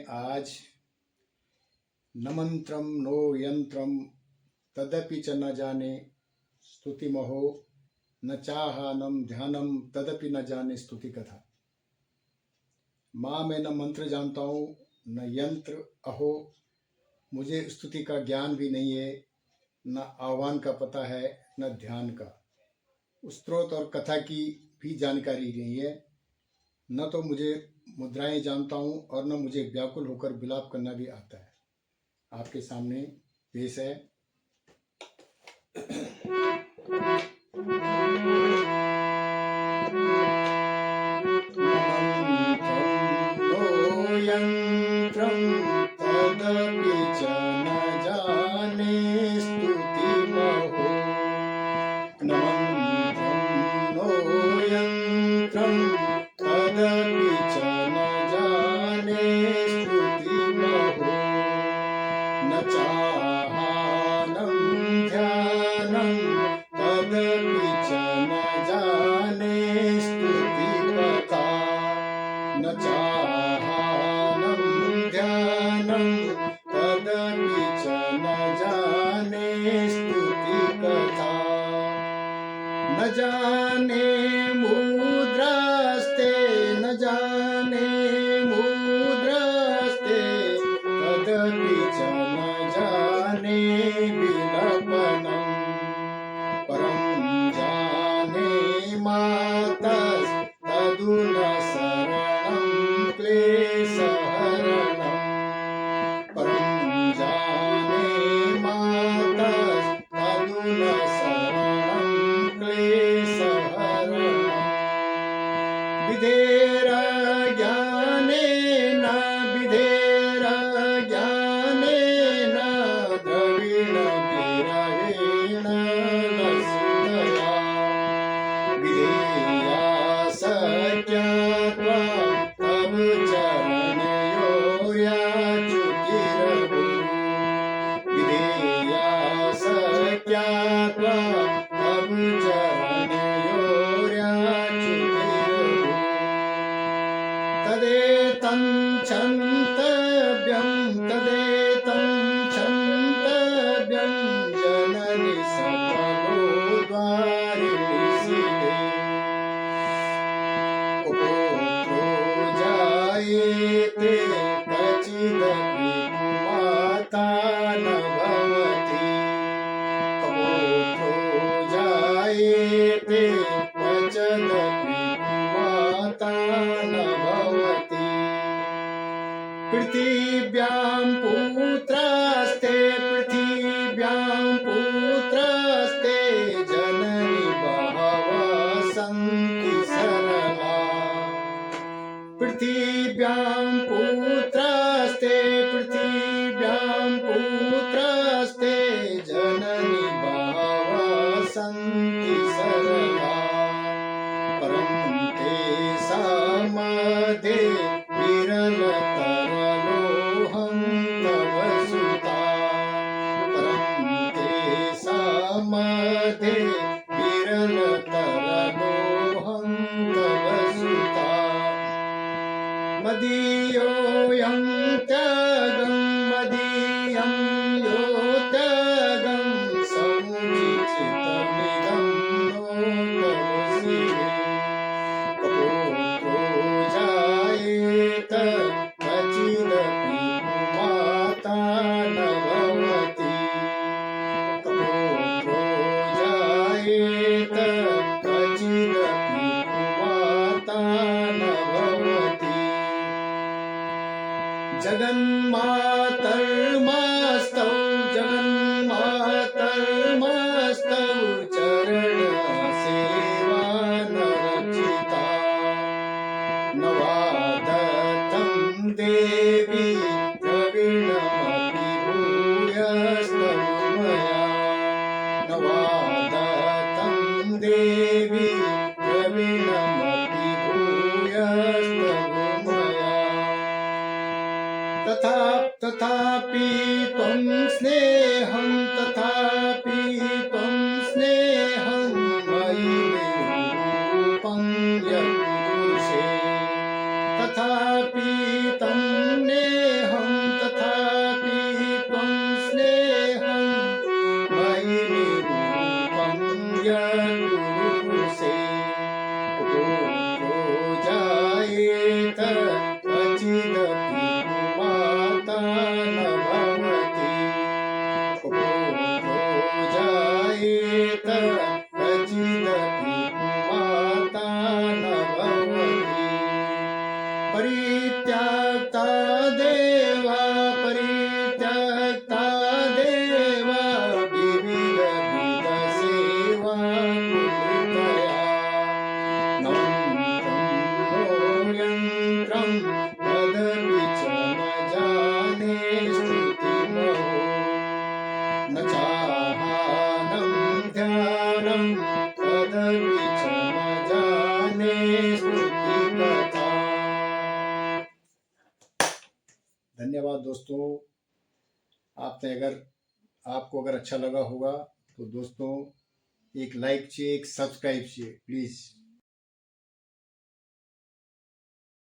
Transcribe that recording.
आज न मंत्रम नो यंत्रम तदपि च न जाने स्तुति महो न चाहानम ध्यानम तदपि न जाने स्तुति कथा। माँ मैं न मंत्र जानता हूँ न यंत्र, अहो मुझे स्तुति का ज्ञान भी नहीं है, न आह्वान का पता है न ध्यान का, स्त्रोत और कथा की भी जानकारी नहीं है। न तो मुझे मुद्राएं जानता हूँ और न मुझे व्याकुल होकर विलाप करना भी आता है। आपके सामने पेश है यंत्रम तदपि च न जाने स्तुति महो न मंत्रम नो यंत्रम तदपि च न जाने स्तुति महो न चाहानम ध्यानम तदपि च न जाने स्तुति कथा। न चाहानम ध्यानम तदपि च न जाने स्तुति कथा। न जाने मुद्रास्ते न जाने मुद्रास्ते तदपि च न जाने विलपनम परम जाने मातस् तदुन शरणं क्लेशहरणम् परम जाने मातस् तदुन शरणं क्लेशहरणम् विधेर ज्ञानेन विधेर ज्ञानेन द्रविण विरहेण लसुतया विधेया सज्ञात्वा तव चरणयोर्याचुतिरभु विधेया सज्ञात्वा तव चरणयोर्याचुतिरभु तदेतं क्षन्तव्यं तदेतं क्षन्तव्यं जननि सकलोद्वारिणि शिवे कुपुत्रो जायेते कचिदपि कुमाता न भवति कुपुत्रो जायेते कचिदपि कुमाता न भवति पृथिव्यां पुत्रस्ते पृथिव्यां पुत्रस्ते जननि बहवः सन्ति सरला पृथिव्यां पुत्रस्ते पृथिव्यां पुत्रस्ते जननि बहवः सन्ति सरला परं तेषामध्ये विरलतरलोऽहं तव सुता परं तेषामध्ये विरलतरलोऽहं तव सुता मदीयोऽयं त्यागं मदीयं यो त्यागं समुचितमिदं नो तव शिवे कपोत्रो जायेत कचिदपि कुमाता न भवति कपोत्रो जायेत कचिदपि कुमाता न भवति जगन्मातर्मस्तौ जगन्मातर्मस्तौ चरण सेवा न रचिता न वा दत्तं देवी द्रविणमपि भूयस्तव मया न वा दत्तं देवी द्रविणमपि भूयस्तव मया तथापि त्वं स्नेहं तथापि त्वं स्नेहं मयि निरूपं यत्पुरुषे तथापि तं नेह धन्यवाद दोस्तों। आपको अगर अच्छा लगा होगा तो दोस्तों एक लाइक चाहिए, एक सब्सक्राइब चाहिए प्लीज़।